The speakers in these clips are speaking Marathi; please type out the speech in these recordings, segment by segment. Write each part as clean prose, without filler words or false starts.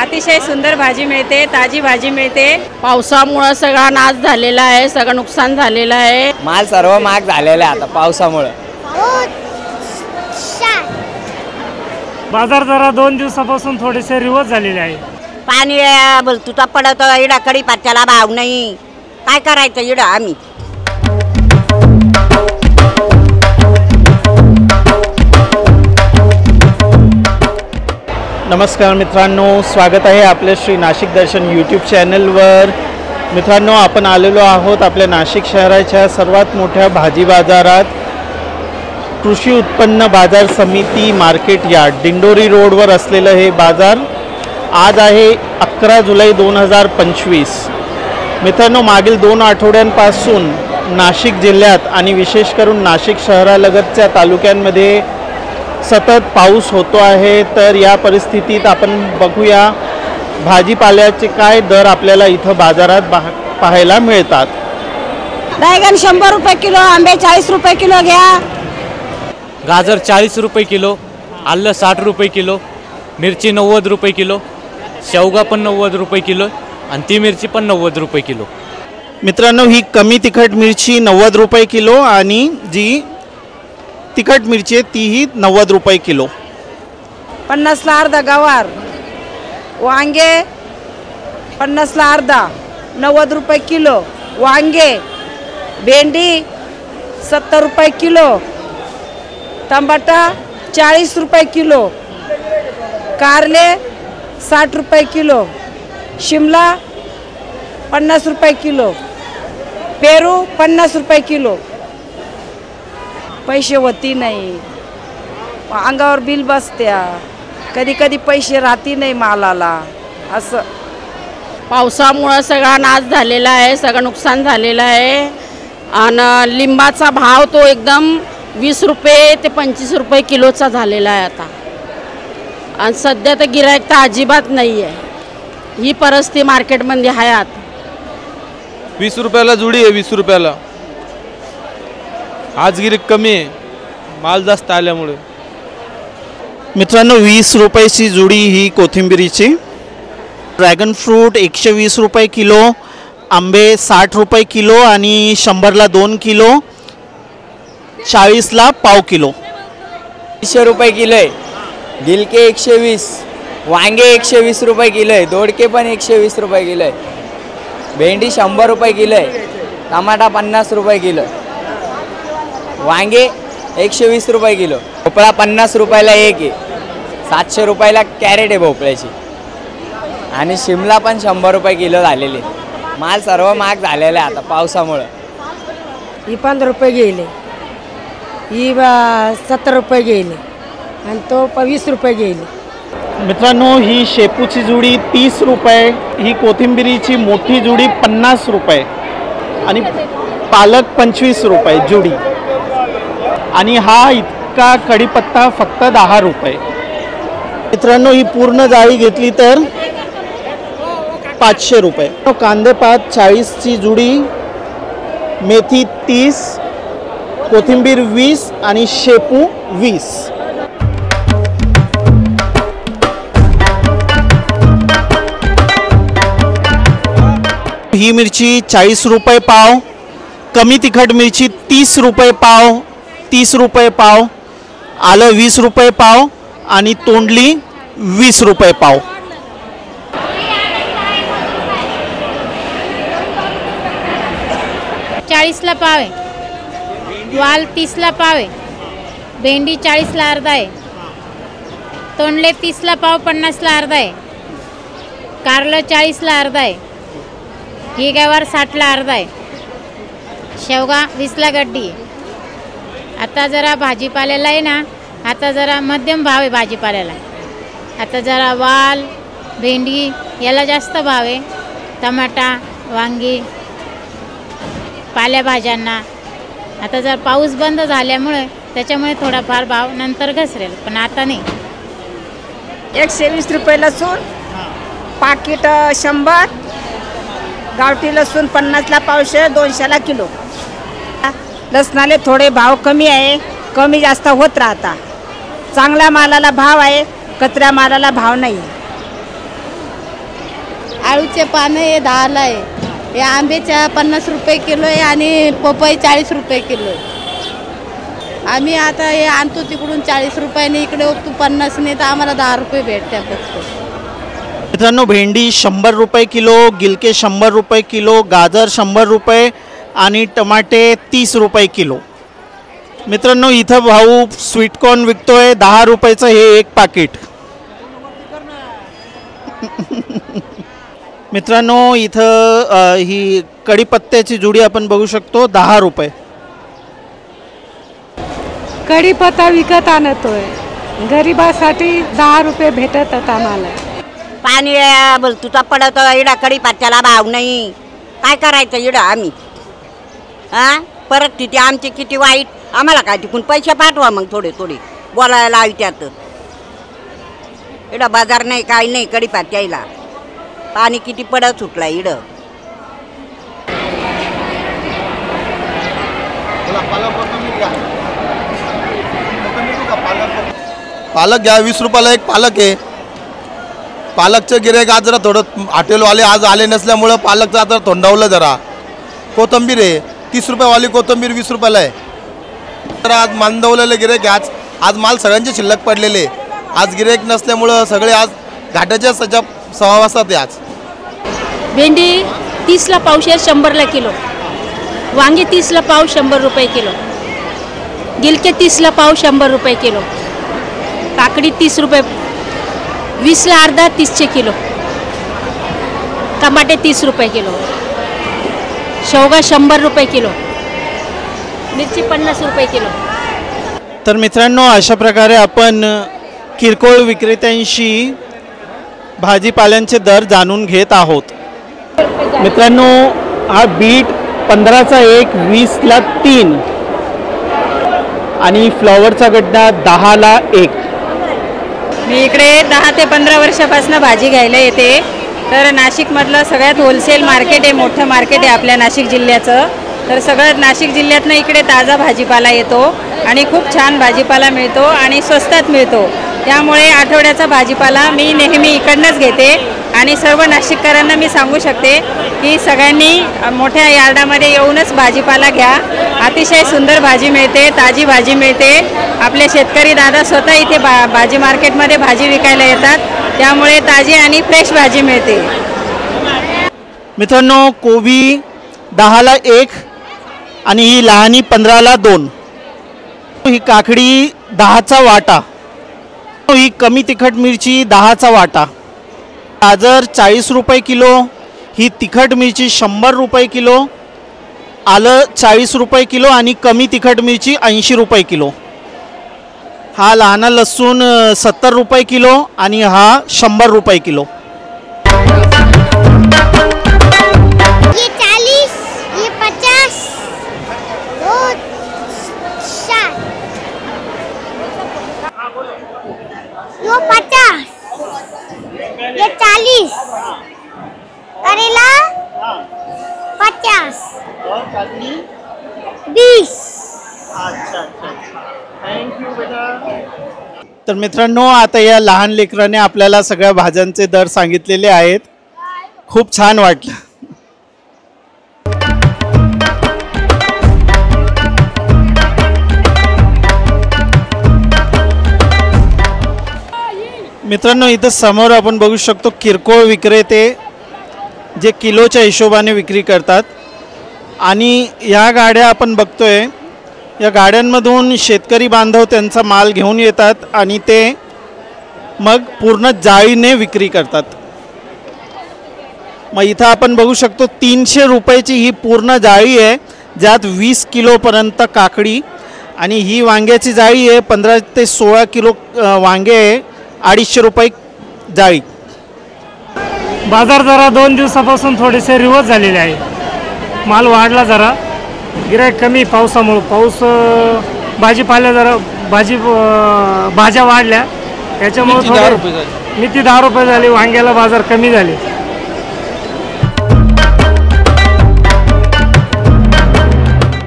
अतिशय सुंदर भाजी मिळते, ताजी भाजी मिळते। पावसामुळे सगळा नाश झालेला आहे, सगळं नुकसान झालेलं आहे। माल सर्व महाग झालेला आहे आता पावसामुळे। बाजार जरा 2 दिवसापासून थोडेसे रिवर्स झालेले आहे। पाणी तुटा पडत इडा कडी पत्त्याला भाव नाही, काय करायचं इडा आम्ही। नमस्कार मित्रांनो, स्वागत आहे आपल्या श्री नाशिक दर्शन यूट्यूब चॅनलवर। मित्रांनो, आपण आलेलो आहोत आपल्या नाशिक शहराच्या सर्वात मोठ्या भाजी बाजारात, कृषी उत्पन्न बाजार समिती मार्केट यार्ड दिंडोरी रोडवर असलेलं हे बाजार। आज आहे 11 जुलै 2025। मित्रांनो, मागील 2 आठवड्यांपासून नाशिक जिल्ह्यात आणि विशेष करून नाशिक शहरालगतच्या तालुक्यांमध्ये सतत पाऊस होतो आहे। तर या परिस्थितीत आपण बघूया भाजीपाल्याचे काय दर आपल्याला इथं बाजारात पाहायला मिळतात। बैगन 100 रुपये किलो, आंबे 40 रुपये किलो घ्या। गाजर 40 रुपये किलो, आलं 60 रुपये किलो, मिरची 90 रुपये किलो, शेवगा पण 90 रुपये किलो आणि ती मिरची पण 90 रुपये किलो। मित्रांनो, ही कमी तिखट मिरची 90 रुपये किलो आणि जी तिखट मिरची आहे तीही 90 रुपये किलो। 50 ला अर्धा गवार, वांगे 50 ला अर्धा 90 रुपये किलो, वांगे, भेंडी 70 रुपये किलो, टमाटा 40 रुपये किलो, कारले 60 रुपये किलो, शिमला 50 रुपये किलो, पेरू 50 रुपये किलो। पैसे होती नाही, अंगावर बिल बसत्या, कधी कधी पैसे राहती नाही मालाला। असं पावसामुळे सगळा नाश झालेला आहे, सगळं नुकसान झालेलं आहे। आणि लिंबाचा भाव तो एकदम 20 रुपये ते 25 रुपये किलोचा झालेला आहे आता। आणि सध्या तर गिराईक तर अजिबात नाही आहे, ही परिस्थिती मार्केटमध्ये आहे आता। 20 रुपयाला जुडी आहे, 20 रुपयाला। आज गिराईक कमी आहे, माल जास्त आल्यामुळे। मित्रांनो, 20 रुपयाची जुडी ही कोथिंबिरीची। ड्रॅगन फ्रूट 120 रुपये किलो, आंबे 60 रुपये किलो आणि 100ला 2 किलो, 40ला पाव किलो। 100 रुपये किलो आहे, गिलके 120, वांगे 120 रुपये किलो आहे, दोडके पण 120 रुपये किलो आहे, भेंडी 100 रुपये किलो आहे, टमाटा 50 रुपये किलो आहे, वांगे 120 रुपये किलो, भोपळा 50 रुपयाला एक आहे, 700 रुपयाला कॅरेट आहे भोपळ्याची, आणि शिमला पण 100 रुपये किलो झालेली। माल सर्व महाग झालेला आहे आता पावसामुळे। ही 15 रुपये गेले, ही 70 रुपये गेले आणि तो 20 रुपये गेले। मित्रांनो, ही शेपूची जुडी 30 रुपये, ही कोथिंबिरीची मोठी जुडी 50 रुपये आणि पालक 25 रुपये जुडी, आणि हा इतका कढीपत्ता फक्त 10 रुपये। मित्रांनो, ही पूर्ण जाळी घेतली तर 500 रुपये। कांदेपात 40ची जुडी, मेथी 30, कोथिंबीर 20 आणि शेपू 20। ही मिरची 40 रुपये पाव, कमी तिखट मिरची 30 रुपये पाव, 30 रुपये पाव, आलं 20 रुपये पाव आणि तोंडली 20 रुपये पाव। ला पाव आहे, वाल 30 ला पाव आहे, भेंडी 40 ला अर्धा आहे, तोंडले 30 ला पाव 50 ला अर्धा आहे, कारलं 40 ला अर्धा आहे, ही गवार 60 ला अर्धा आहे, शेवगा 20 ला गड्डी आहे। आता जरा भाजीपाल्याला आहे ना, आता जरा मध्यम भाव आहे भाजीपाल्याला। आता जरा वाल, भेंडी याला जास्त भाव आहे, टमाटा, वांगी, पालेभाज्यांना। आता जर पाऊस बंद झाल्यामुळे त्याच्यामुळे थोडाफार भाव नंतर घसरेल, पण आता नाही। 120 रुपये लसूण, पाकिट 100, गावठी लसूण 50 ला पावशे, 200 ला किलो। लसणाले थोडे भाव कमी आहे, कमी जास्त होत राहता। चांगल्या मालाला भाव आहे, कचऱ्या मालाला भाव नाही। आळूचे पानं हे 10ला आहे, हे आंब्याच्या 50 रुपये किलो आहे आणि पपई 40 रुपये किलो आहे. आम्ही आता हे आणतो तिकडून 40 रुपयाने, इकडे तू 50ने, तर आम्हाला 10 रुपये भेटते फक्त. मित्रांनो, भेंडी 100 रुपये किलो, गिलके 100 रुपये किलो, गाजर 100 रुपये आणि टमाटे 30 रुपये किलो. मित्रांनो, इथं भाऊ स्वीटकॉर्न विकतोय 10 रुपयाचं हे एक पाकिट. मित्रांनो, इथं ही कढीपत्त्याची जुडी आपण बघू शकतो 10 रुपये. कढीपत्ता विकत आणतोय, गरिबासाठी 10 रुपये भेटत आम्हाला. पाणी तुझा पडत इडा कढीपत्त्याला भाव नाही, काय करायचं इडं आम्ही? हां, परिस्थिती आमची किती वाईट, आम्हाला काय तिकून पैसे पाठवा मग थोडे थोडे बोलायला लावी त्यात. इडं बाजार नाही, काही नाही, कढीपत्त्याला पाणी किती पडत सुटलं इडं. पालक घ्या, 20 रुपयाला एक पालक आहे. पालकचं गिऱ्हाईक आज जरा थोडं हॉटेलवाले आज आले नसल्यामुळं पालकचं आता थोंडावलं जरा. कोथिंबीर आहे 30 रुपयावाली कोथिंबीर 20 रुपयाला आहे. तर आज मंदवलेलं गिऱ्हाईक आज आज माल सगळ्यांचे शिल्लक पडलेले. आज गिऱ्हाईक नसल्यामुळं सगळे आज घाटाच्या सहवासात आहे. आज भेंडी 30ला पावशेर, 100ला किलो. वांगे 30ला पाव, 100 रुपये किलो. गिलके 30ला पाव, 100 रुपये किलो. काकडी 30 रुपये, 20ला अर्धा, 30चे किलो. टमाटे 30 रुपये किलो. शेवगा 100 रुपये किलो. मिरची 50 रुपये किलो. तर मित्रांनो, अशा प्रकारे आपण किरकोळ विक्रेत्यांशी भाजीपाल्यांचे दर जाणून घेत आहोत. मित्रांनो, हा बीट 15चा 1, 20ला 3 आणि फ्लॉवरचा गड्डा 10ला 1. मी इकडे 10 ते 15 वर्षापासून भाजी घ्यायला येते. तर नाशिकमधलं सगळ्यात होलसेल मार्केट आहे, मोठं मार्केट आहे आपल्या नाशिक जिल्ह्याचं. तर सगळं नाशिक जिल्ह्यातनं इकडे ताजा भाजीपाला येतो आणि खूप छान भाजीपाला मिळतो आणि स्वस्तात मिळतो. त्यामुळे आठवड्याचा भाजीपाला मी नेहमी इकडनंच घेते आणि सर्व नाशिककरांना मी सांगू शकते की सगळ्यांनी मोठ्या यार्डामध्ये येऊनच भाजीपाला घ्या. अतिशय सुंदर भाजी मिळते, ताजी भाजी मिळते. आपले शेतकरी दादा स्वतः इथे भाजी मार्केटमध्ये भाजी विकायला येतात, त्यामुळे ताजी आणि फ्रेश भाजी मिळते. मित्रांनो, कोबी 10ला 1 आणि ही लहानी 15ला 2. ही काकडी 10चा वाटा. ही कमी तिखट मिरची 10चा वाटा. गाजर 40 रुपये किलो. ही तिखट मिरची 100 रुपये किलो. आलं 40 रुपये किलो आणि कमी तिखट मिरची 80 रुपये किलो. हा लहाना लसूण 70 रुपये किलो आणि हा 100 रुपये किलो. ये 40, ये 50, वो 60, वो 50, ये 40, करेला 50, 20. तर मित्रांनो, आता या लहान लेकराने आपल्याला सगळ्या भाज्यांचे दर सांगितलेले आहेत. खूप छान वाटलं. मित्रांनो, इथं समोर आपण बघू शकतो किरकोळ विक्रेते जे किलोच्या हिशोबाने विक्री करतात आणि या गाड्या आपण बघतोय. या गाड्यांमधून शेतकरी बांधव त्यांचा माल घेऊन येतात आणि ते मग पूर्ण जाळीने विक्री करतात. मग इथं आपण बघू शकतो 300 रुपयाची ही पूर्ण जाळी आहे, ज्यात 20 किलोपर्यंत काकडी आणि ही वांग्याची जाळी आहे. 15 ते 16 किलो वांगे आहे, 250 रुपये जाळी. बाजार जरा 2 दिवसापासून थोडेसे रिवर्स झालेले आहे. माल वाढला जरा, गिऱ्हाईक कमी पावसामुळं. पाऊस भाजीपाला जरा भाज्या वाढल्या, त्याच्यामुळे मिरची 10 रुपये झाली. वांग्याला बाजार कमी झाले.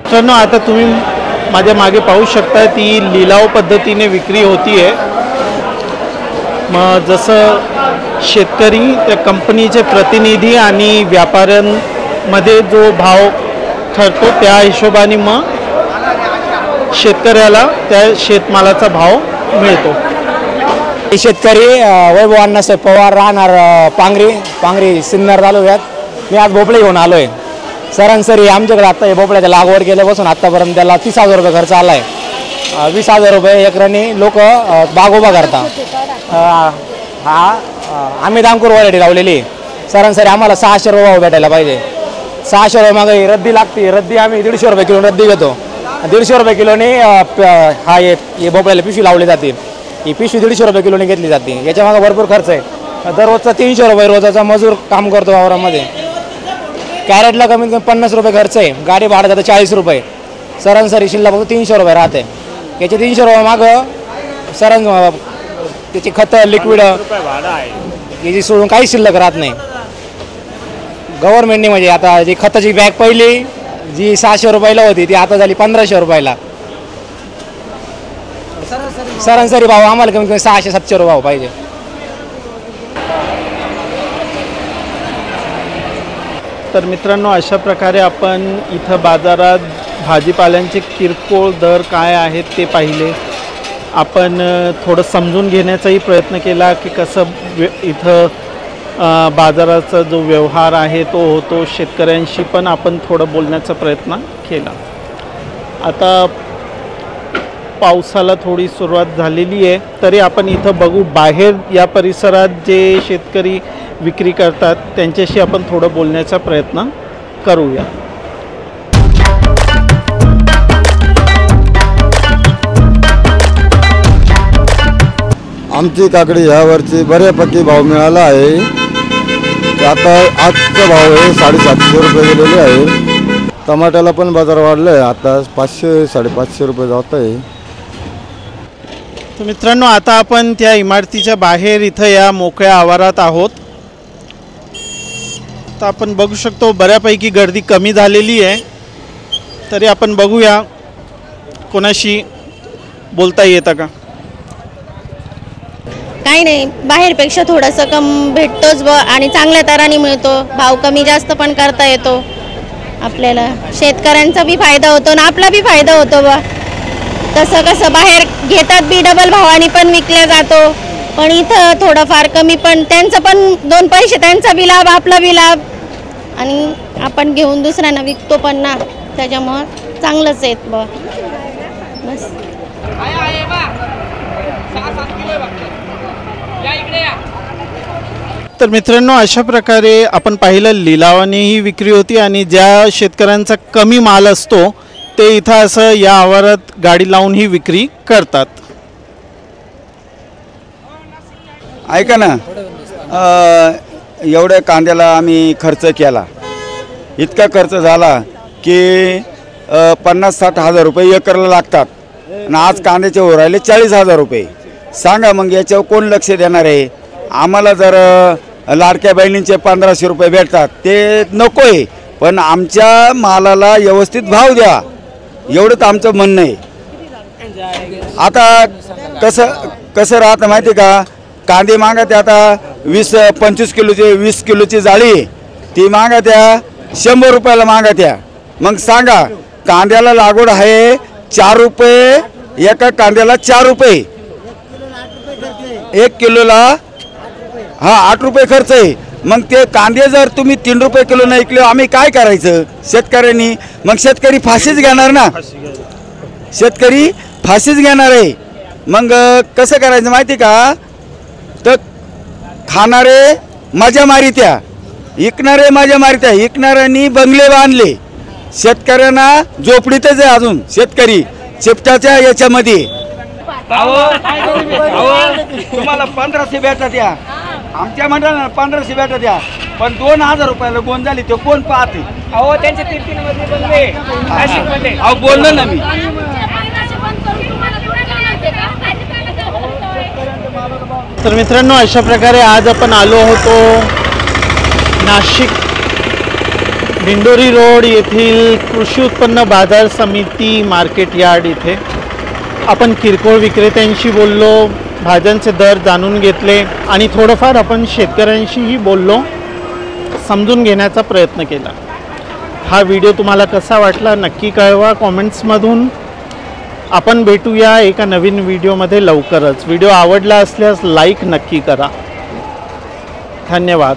मित्रांनो, आता तुम्ही माझ्या मागे पाहू शकता ती लिलाव पद्धतीने विक्री होती आहे. मग जसं शेतकरी त्या कंपनीचे प्रतिनिधी आणि व्यापाऱ्यांमध्ये जो भाव ठरतो त्या हिशोबाने मग शेतकऱ्याला त्या शेतमालाचा भाव मिळतो. शेतकरी वैभव अण्णासाहेब पवार राहणार पांगरी सिन्नर तालुक्यात. मी आज भोपळे घेऊन आलो आहे. सरासरी आमच्याकडे आता हे भोपळ्याच्या लागवड केल्यापासून आत्तापर्यंत त्याला 30,000 रुपये खर्च आला आहे. 20,000 रुपये एकराने लोक बाग उभा करतात. आम्ही दामपूर व्हरायटी लावलेली. सरासरी आम्हाला 600 रुपये भाव भेटायला पाहिजे. 600 रुपये मागे रद्दी लागते. रद्दी आम्ही 150 रुपये किलो रद्दी घेतो. 150 रुपये किलोने हा हे भोपळ्याला पिशवी लावली जाते. ही पिशवी 150 रुपये किलोने घेतली जाते. याच्या मागे भरपूर खर्च आहे. दररोजचा 300 रुपये रोजाचा मजूर काम करतो वावरामध्ये. कॅरेटला कमीत कमी 50 रुपये खर्च आहे. गाडी भाडं जातं 40 रुपये. सरासरी शिल्लक फक्त 300 रुपये राहते. याचे 300 रुपये मागं त्याची खतं लिक्विड याची सोडून काही शिल्लक राहत नाही. गव्हर्नमेंटने म्हणजे आता जी खताची बॅग पहिली जी 600 रुपयाला होती ती आता झाली 1500 रुपयाला. सरासरी भाव आम्हाला कमीत कमी 600-700 रुपये भाव पाहिजे. तर मित्रांनो, अशा प्रकारे आपण इथं बाजारात भाजीपाल्यांचे किरकोळ दर काय आहेत ते पाहिले. आपण थोडं समजून घेण्याचाही प्रयत्न केला की कसं इथं बाजाराचा जो व्यवहार आहे तो होतो. शेतकऱ्यांशी पण आपण थोडं बोलण्याचा प्रयत्न केला. आता पावसाला थोडी सुरुवात झालेली आहे तरी आपण इथं बघू बाहेर या परिसरात जे शेतकरी विक्री करतात त्यांच्याशी आपण थोडं बोलण्याचा प्रयत्न करूया. आमची काकडी ह्यावरची बऱ्यापैकी भाव मिळाला आहे. आता आजचा भाव आहे 750 रुपये गेलेले आहे. टमाट्याला पण बाजार वाढला आहे. आता 500-550 रुपये जात आहे. तर मित्रांनो, आता आपण त्या इमारतीच्या बाहेर इथं या मोकळ्या आवारात आहोत. तर आपण बघू शकतो बऱ्यापैकी गर्दी कमी झालेली आहे. तरी आपण बघूया कोणाशी बोलता येतं का. काही नाही, बाहेरपेक्षा थोडंसं कम भेटतोच आणि चांगल्या दराने मिळतो. भाव कमी जास्त पण करता येतो. आपल्याला शेतकऱ्यांचा बी फायदा होतो आणि आपला बी फायदा होतो तसं कसं बाहेर घेतात बी डबल भावाने पण विकल्या जातो. पण इथं थोडंफार कमी पण त्यांचं पण 2 पैसे त्यांचा बी लाभ आपला बी लाभ आणि आपण घेऊन दुसऱ्यांना विकतो पण ना. त्याच्यामुळं चांगलंच आहेत बस. तर मित्रांनो, अशा प्रकारे आपण पाहिलं लिलावानेही विक्री होती आणि ज्या शेतकऱ्यांचा कमी माल असतो ते इथं असं या आवारात गाडी लावून ही विक्री करतात. ऐका ना, एवढ्या कांद्याला आम्ही खर्च केला. इतका खर्च झाला की 50-60 हजार रुपये एकरला लागतात आणि आज कांद्याचे हो राहिले 40,000 रुपये. सांगा मग याच्यावर कोण लक्ष देणार आहे. आम्हाला जर लाडक्या बहिणींचे 1500 रुपये भेटतात ते नको आहे, पण आमच्या मालाला व्यवस्थित भाव द्या एवढंच आमचं म्हणणं आहे. आता कसं राहतं माहिती का, कांदे मागत आता 20-25 किलोची 20 किलोची जाळी ती मागत 100 रुपयाला मागत. मग सांगा, कांद्याला लागवड आहे 4 रुपये, एका कांद्याला 4 रुपये, 1 किलोला 8 रुपये खर्च आहे. मग ते कांदे जर तुम्ही 3 रुपये किलो नाही विकले आम्ही काय करायचं शेतकऱ्यांनी. मग शेतकरी फाशीच घेणार ना, शेतकरी फाशीच घेणार आहे. मग कसं करायचं माहिती का, तर खाणारे मजा मारित्या, विकणारे मजा मारित्या. विकणाऱ्यांनी बंगले बांधले, शेतकऱ्यांना झोपडीतच आहे अजून. शेतकरी चिपटाच्या याच्यामध्ये तुम्हाला 1500 भेटतात या, आमच्या मंडळाला 1500 भेटतात या, पण 2000 रुपयाला गोंद झाली ते कोण पाहते. अहो त्यांचे 3-3 मजले बनले. अहो बोललो ना मी. तर मित्रांनो, अशा प्रकारे आज आपण आलो होतो नाशिक दिंडोरी रोड येथील कृषी उत्पन्न बाजार समिती मार्केट यार्ड इथे. आपण किरकोळ विक्रेत्यांशी बोललो, भाज्यांचे दर जाणून घेतले आणि थोडंफार आपण शेतकऱ्यांशीही बोललो, समजून घेण्याचा प्रयत्न केला. हा व्हिडिओ तुम्हाला कसा वाटला नक्की कळवा कॉमेंट्समधून. आपण भेटूया एका नवीन व्हिडिओमध्ये लवकरच. व्हिडिओ आवडला असल्यास लाईक नक्की करा. धन्यवाद.